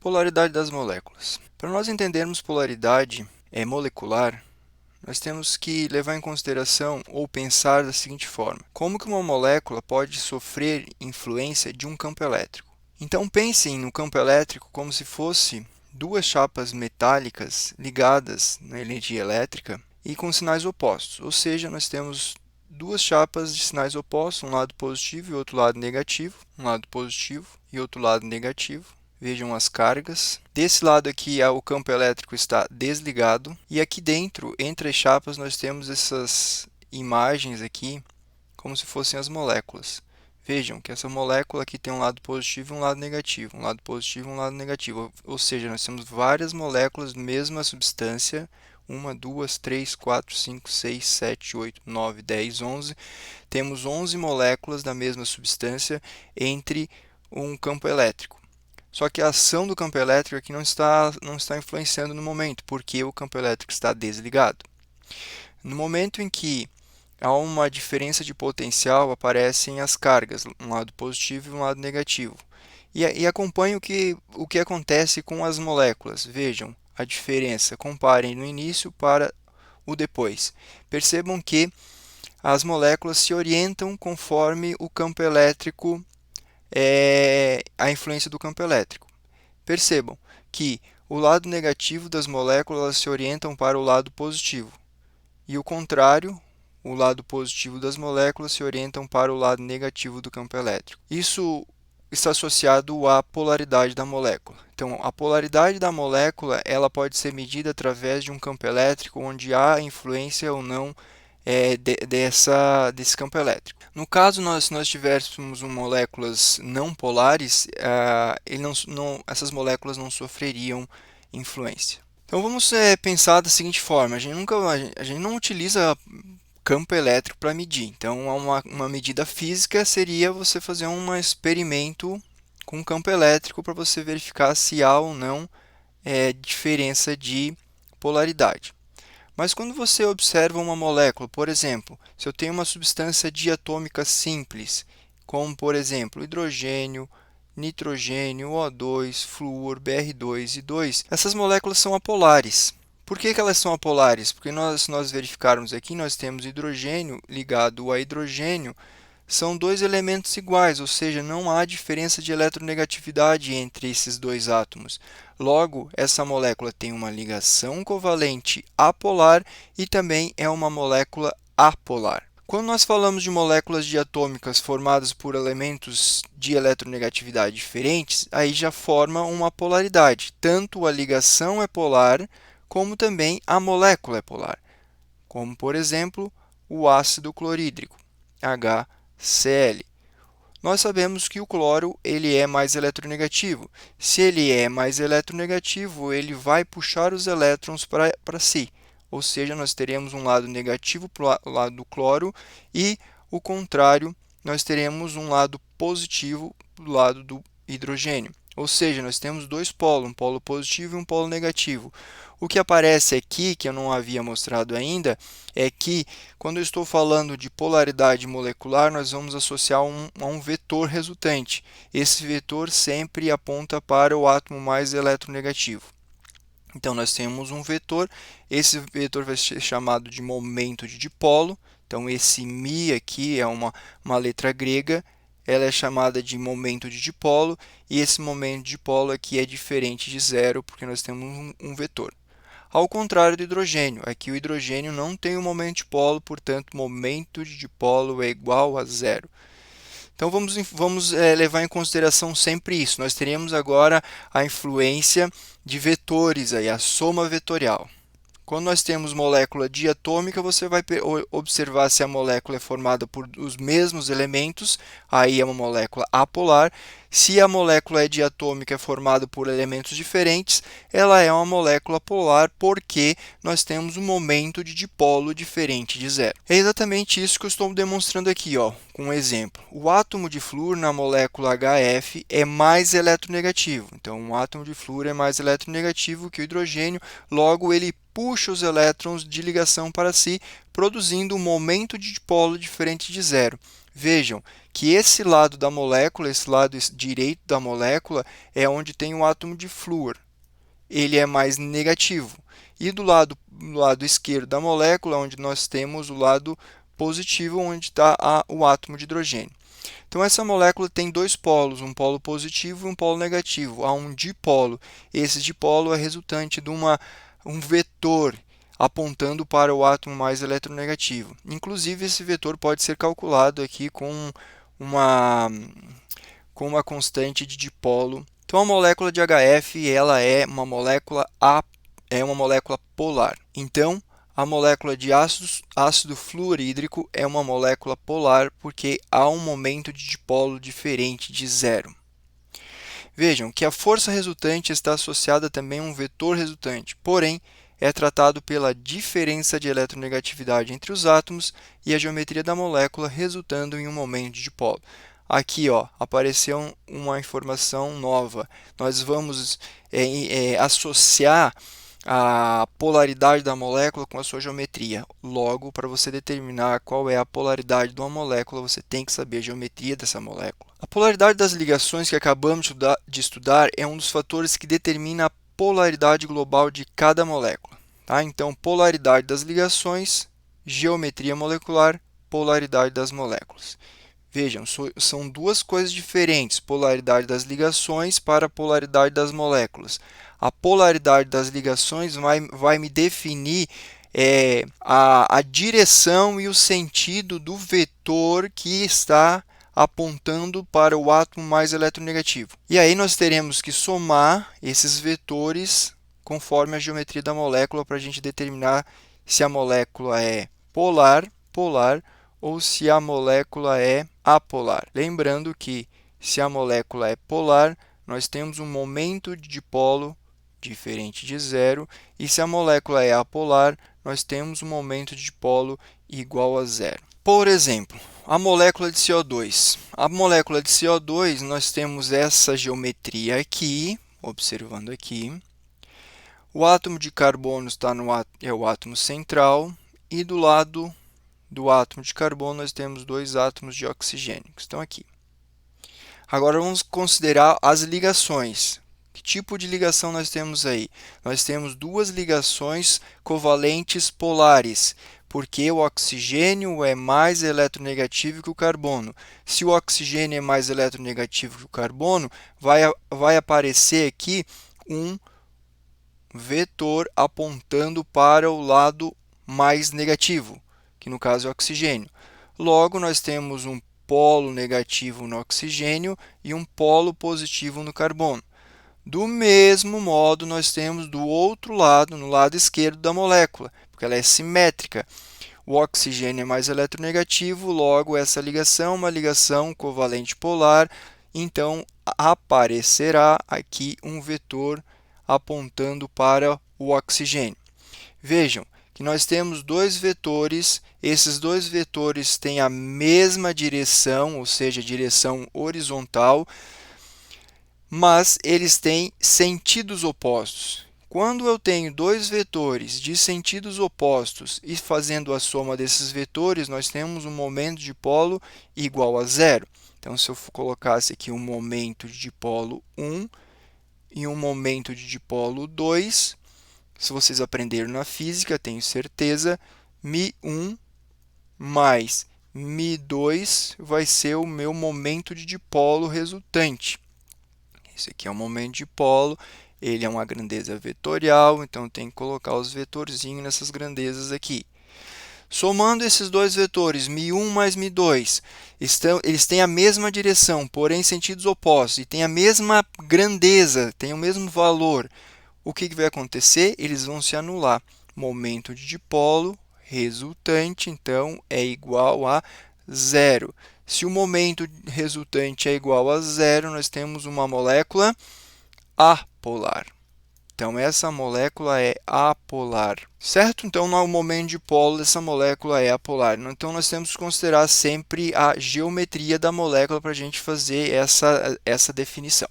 Polaridade das moléculas. Para nós entendermos polaridade molecular, nós temos que levar em consideração ou pensar da seguinte forma: como que uma molécula pode sofrer influência de um campo elétrico? Então pensem no campo elétrico como se fosse duas chapas metálicas ligadas na energia elétrica e com sinais opostos, ou seja, nós temos duas chapas de sinais opostos, um lado positivo e outro lado negativo, um lado positivo e outro lado negativo. Vejam as cargas. Desse lado aqui, o campo elétrico está desligado. E aqui dentro, entre as chapas, nós temos essas imagens aqui, como se fossem as moléculas. Vejam que essa molécula aqui tem um lado positivo e um lado negativo. Um lado positivo e um lado negativo. Ou seja, nós temos várias moléculas da mesma substância. 1, 2, 3, 4, 5, 6, 7, 8, 9, 10, 11. Temos 11 moléculas da mesma substância entre um campo elétrico. Só que a ação do campo elétrico aqui não está influenciando no momento, porque o campo elétrico está desligado. No momento em que há uma diferença de potencial, aparecem as cargas, um lado positivo e um lado negativo. E acompanhe o que acontece com as moléculas. Vejam a diferença, comparem no início para o depois. Percebam que as moléculas se orientam conforme o campo elétrico a influência do campo elétrico. Percebam que o lado negativo das moléculas se orientam para o lado positivo e o contrário, o lado positivo das moléculas se orientam para o lado negativo do campo elétrico. Isso está associado à polaridade da molécula. Então, a polaridade da molécula ela pode ser medida através de um campo elétrico onde há influência ou não desse campo elétrico. No caso, se nós tivéssemos moléculas não polares, essas moléculas não sofreriam influência. Então vamos pensar da seguinte forma: a gente não utiliza campo elétrico para medir. Então uma medida física seria você fazer um experimento com campo elétrico para você verificar se há ou não diferença de polaridade. Mas quando você observa uma molécula, por exemplo, se eu tenho uma substância diatômica simples, como por exemplo hidrogênio, nitrogênio, O2, flúor, Br2 e 2, essas moléculas são apolares. Por que elas são apolares? Porque se nós verificarmos aqui, nós temos hidrogênio ligado a hidrogênio, são dois elementos iguais, ou seja, não há diferença de eletronegatividade entre esses dois átomos. Logo, essa molécula tem uma ligação covalente apolar e também é uma molécula apolar. Quando nós falamos de moléculas diatômicas formadas por elementos de eletronegatividade diferentes, aí já forma uma polaridade. Tanto a ligação é polar, como também a molécula é polar. Como, por exemplo, o ácido clorídrico, HCl. Nós sabemos que o cloro ele é mais eletronegativo. Se ele é mais eletronegativo, ele vai puxar os elétrons para si. Ou seja, nós teremos um lado negativo para o lado do cloro e o contrário, nós teremos um lado positivo do lado do hidrogênio. Ou seja, nós temos dois polos, um polo positivo e um polo negativo. O que aparece aqui, que eu não havia mostrado ainda, é que quando eu estou falando de polaridade molecular, nós vamos associar a um vetor resultante. Esse vetor sempre aponta para o átomo mais eletronegativo. Então, nós temos um vetor, esse vetor vai ser chamado de momento de dipolo. Então, esse μ aqui é uma letra grega, ela é chamada de momento de dipolo, e esse momento de dipolo aqui é diferente de zero, porque nós temos um vetor. Ao contrário do hidrogênio, aqui o hidrogênio não tem um momento de dipolo, portanto, o momento de dipolo é igual a zero. Então, vamos levar em consideração sempre isso. Nós teremos agora a influência de vetores, aí, a soma vetorial. Quando nós temos molécula diatômica, você vai observar se a molécula é formada por os mesmos elementos, aí é uma molécula apolar. Se a molécula é diatômica, é formada por elementos diferentes, ela é uma molécula polar, porque nós temos um momento de dipolo diferente de zero. É exatamente isso que eu estou demonstrando aqui, com um exemplo. O átomo de flúor na molécula HF é mais eletronegativo. Então, um átomo de flúor é mais eletronegativo que o hidrogênio, logo ele puxa os elétrons de ligação para si, produzindo um momento de dipolo diferente de zero. Vejam que esse lado da molécula, esse lado direito da molécula, é onde tem o átomo de flúor. Ele é mais negativo. E do lado esquerdo da molécula, onde nós temos o lado positivo, onde está o átomo de hidrogênio. Então, essa molécula tem dois polos, um polo positivo e um polo negativo. Há um dipolo. Esse dipolo é resultante de um vetor apontando para o átomo mais eletronegativo. Inclusive, esse vetor pode ser calculado aqui com uma constante de dipolo. Então, a molécula de HF ela é uma molécula polar. Então, a molécula de ácido fluorídrico é uma molécula polar porque há um momento de dipolo diferente de zero. Vejam que a força resultante está associada também a um vetor resultante, porém, é tratado pela diferença de eletronegatividade entre os átomos e a geometria da molécula, resultando em um momento de dipolo. Aqui, apareceu uma informação nova. Nós vamos associar a polaridade da molécula com a sua geometria. Logo, para você determinar qual é a polaridade de uma molécula, você tem que saber a geometria dessa molécula. A polaridade das ligações que acabamos de estudar é um dos fatores que determina a polaridade global de cada molécula. Tá? Então, polaridade das ligações, geometria molecular, polaridade das moléculas. Vejam, são duas coisas diferentes, polaridade das ligações para a polaridade das moléculas. A polaridade das ligações vai me definir a direção e o sentido do vetor que está apontando para o átomo mais eletronegativo. E aí nós teremos que somar esses vetores conforme a geometria da molécula para a gente determinar se a molécula é polar ou se a molécula é apolar. Lembrando que se a molécula é polar, nós temos um momento de dipolo diferente de zero, e se a molécula é apolar, nós temos um momento de dipolo igual a zero. Por exemplo, a molécula de CO2. A molécula de CO2, nós temos essa geometria aqui, observando aqui. O átomo de carbono é o átomo central, e do lado do átomo de carbono nós temos dois átomos de oxigênio, que estão aqui. Agora vamos considerar as ligações. Que tipo de ligação nós temos aí? Nós temos duas ligações covalentes polares, porque o oxigênio é mais eletronegativo que o carbono. Se o oxigênio é mais eletronegativo que o carbono, vai aparecer aqui um vetor apontando para o lado mais negativo, que no caso é o oxigênio. Logo, nós temos um polo negativo no oxigênio e um polo positivo no carbono. Do mesmo modo, nós temos do outro lado, no lado esquerdo da molécula, porque ela é simétrica. O oxigênio é mais eletronegativo, logo essa ligação é uma ligação covalente polar, então aparecerá aqui um vetor apontando para o oxigênio. Vejam que nós temos dois vetores, esses dois vetores têm a mesma direção, ou seja, direção horizontal, mas eles têm sentidos opostos. Quando eu tenho dois vetores de sentidos opostos e fazendo a soma desses vetores, nós temos um momento de dipolo igual a zero. Então, se eu colocasse aqui um momento de dipolo 1 e um momento de dipolo 2, se vocês aprenderam na física, tenho certeza, μ1 mais μ2 vai ser o meu momento de dipolo resultante. Esse aqui é o momento de dipolo, ele é uma grandeza vetorial, então eu tenho que colocar os vetorzinhos nessas grandezas aqui. Somando esses dois vetores, μ1 mais μ2, eles têm a mesma direção, porém sentidos opostos, e têm a mesma grandeza, têm o mesmo valor. O que vai acontecer? Eles vão se anular. Momento de dipolo resultante, então, é igual a zero. Se o momento resultante é igual a zero, nós temos uma molécula apolar. Então, essa molécula é apolar, certo? Então, no momento de dipolo, essa molécula é apolar. Então, nós temos que considerar sempre a geometria da molécula para a gente fazer essa definição.